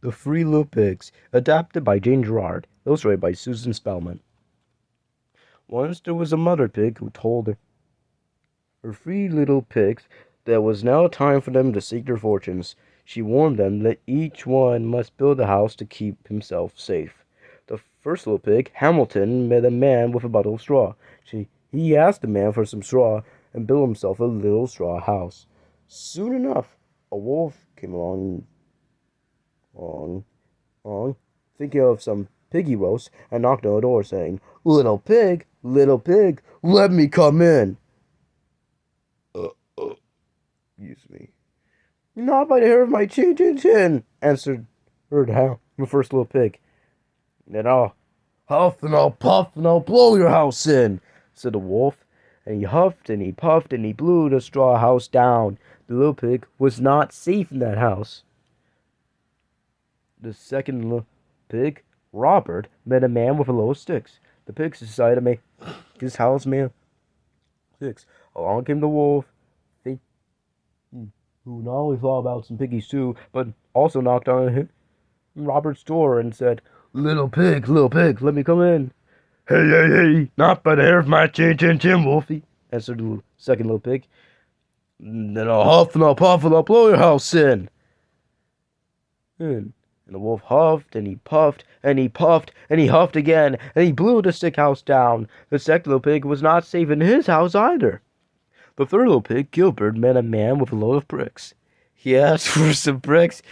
The Three Little Pigs, adapted by Jane Gerard, illustrated by Susan Spellman. Once there was a mother pig who told her three little pigs that it was now time for them to seek their fortunes. She warned them that each one must build a house to keep himself safe. The first little pig, Hamilton, met a man with a bundle of straw. He asked the man for some straw and built himself a little straw house. Soon enough, a wolf came along, along, thinking of some piggy roast, and knocked on the door, saying, little pig, let me come in." Uh, Excuse me. "Not by the hair of my chin, answered the first little pig. "Then I'll huff and I'll puff and I'll blow your house in," said the wolf. And he huffed and he puffed and he blew the straw house down. The little pig was not safe in that house. The second little pig, Robert, met a man with a load of sticks. The pigs decided to make his house made of sticks. Along came the wolf, who not only thought about some piggies too, but also knocked on Robert's door and said, little pig, let me come in." Hey, not by the hair of my chin, Wolfie," answered the second little pig. "Then I'll huff and I'll puff and I'll blow your house in." And the wolf huffed and he puffed and he puffed and he huffed again and he blew the stick house down. The second little pig was not safe in his house either. The third little pig, Gilbert, met a man with a load of bricks. He asked for some bricks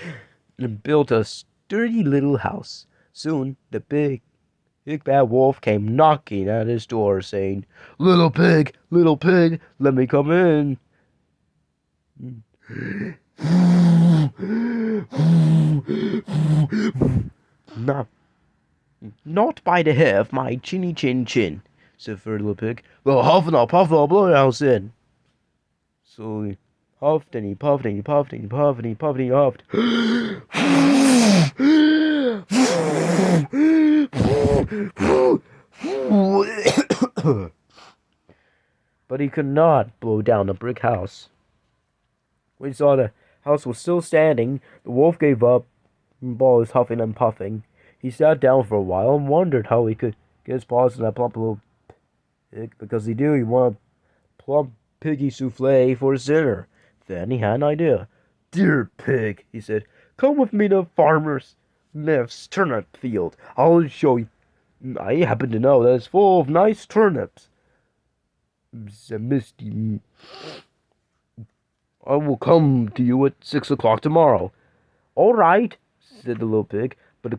and built a sturdy little house. Soon the big bad wolf came knocking at his door, saying, little pig, let me come in." "Not, not by the hair of my chin, said the third little pig. "Well, huff and I'll puff and I'll blow your house in." So he huffed and he puffed and he puffed and he puffed and he puffed and he huffed. But he could not blow down the brick house. When he saw the house was still standing, the wolf gave up and was huffing and puffing. He sat down for a while and wondered how he could get his paws in that plump little pig, because he knew he wanted plump piggy souffle for his dinner. Then he had an idea. "Dear pig," he said, "come with me to Farmer Smith's turnip field. I'll show you. I happen to know that it's full of nice turnips." Misty, "I will come to you at 6 o'clock tomorrow." "All right," said the little pig, but the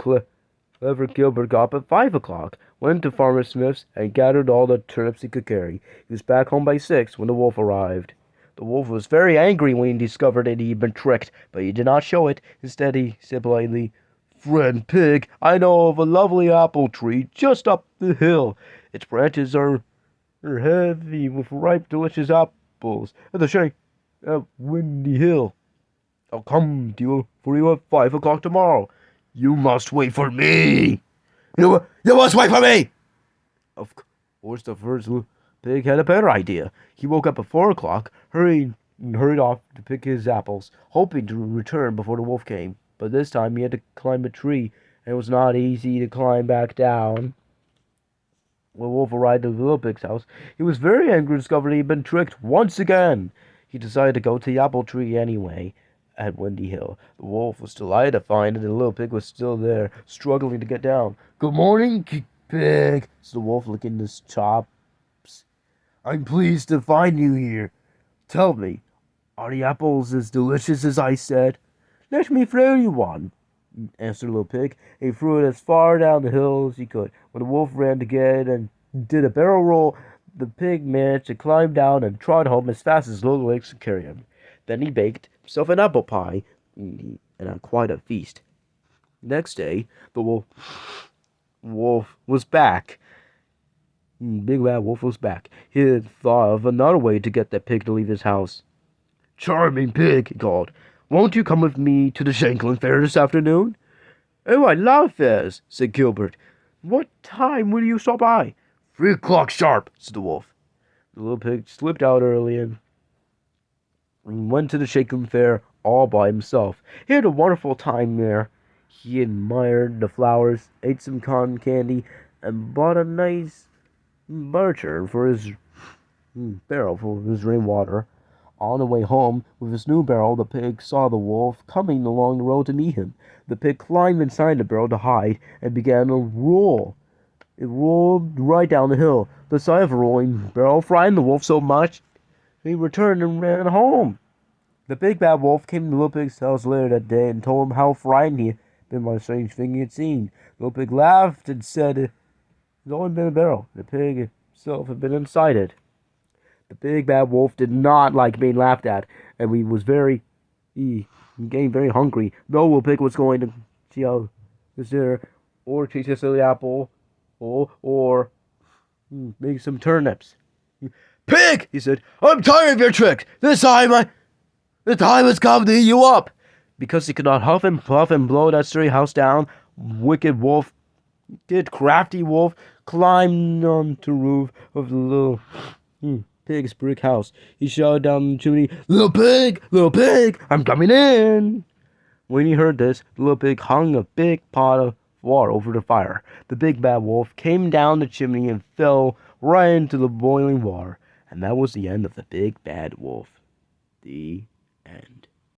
clever Gilbert got up at 5 o'clock, went to Farmer Smith's, and gathered all the turnips he could carry. He was back home by 6 when the wolf arrived. The wolf was very angry when he discovered that he had been tricked, but he did not show it. Instead, he said politely, "Friend Pig, I know of a lovely apple tree just up the hill. Its branches are heavy with ripe, delicious apples at the shade at Windy Hill. I'll come to you at 5 o'clock tomorrow." "You must wait for me." You must wait for me." Of course, the first little pig had a better idea. He woke up at 4 o'clock, hurried off to pick his apples, hoping to return before the wolf came. But this time he had to climb a tree, and it was not easy to climb back down. When the wolf arrived at the little pig's house, he was very angry to discover he had been tricked once again. He decided to go to the apple tree anyway at Windy Hill. The wolf was delighted to find that the little pig was still there, struggling to get down. "Good morning, pig," said the wolf, licking his chops. "I'm pleased to find you here. Tell me, are the apples as delicious as I said?" "Let me throw you one," answered the little pig. He threw it as far down the hill as he could. When the wolf ran to get it and did a barrel roll, the pig managed to climb down and trot home as fast as his little legs could carry him. Then he baked himself an apple pie and had quite a feast. Next day, the wolf was back. Big Bad Wolf was back. He had thought of another way to get that pig to leave his house. "Charming pig," he called, "won't you come with me to the Shanklin Fair this afternoon?" "Oh, I love fairs," said Gilbert. "What time will you stop by?" 3 o'clock sharp," said the wolf. The little pig slipped out early and went to the Shanklin Fair all by himself. He had a wonderful time there. He admired the flowers, ate some cotton candy, and bought a nice butter for his barrel for his rainwater. On the way home, with his new barrel, the pig saw the wolf coming along the road to meet him. The pig climbed inside the barrel to hide and began to roll. It rolled right down the hill. The sight of a rolling barrel frightened the wolf so much, he returned and ran home. The big bad wolf came to the little pig's house later that day and told him how frightened he had been by the strange thing he had seen. The little pig laughed and said it had only been a barrel. The pig himself had been inside it. The big bad wolf did not like being laughed at, and he was getting very hungry. No little pig was going to see how his dinner, or taste a silly apple, or make some turnips. Pig, he said, I'm tired of your tricks. The time has come to eat you up. Because he could not huff and puff and blow that stray house down, crafty wolf, climbed onto the roof of the little pig's brick house. He shouted down the chimney, little pig, I'm coming in. When he heard this, the little pig hung a big pot of water over the fire. The big bad wolf came down the chimney and fell right into the boiling water. And that was the end of the big bad wolf. The end.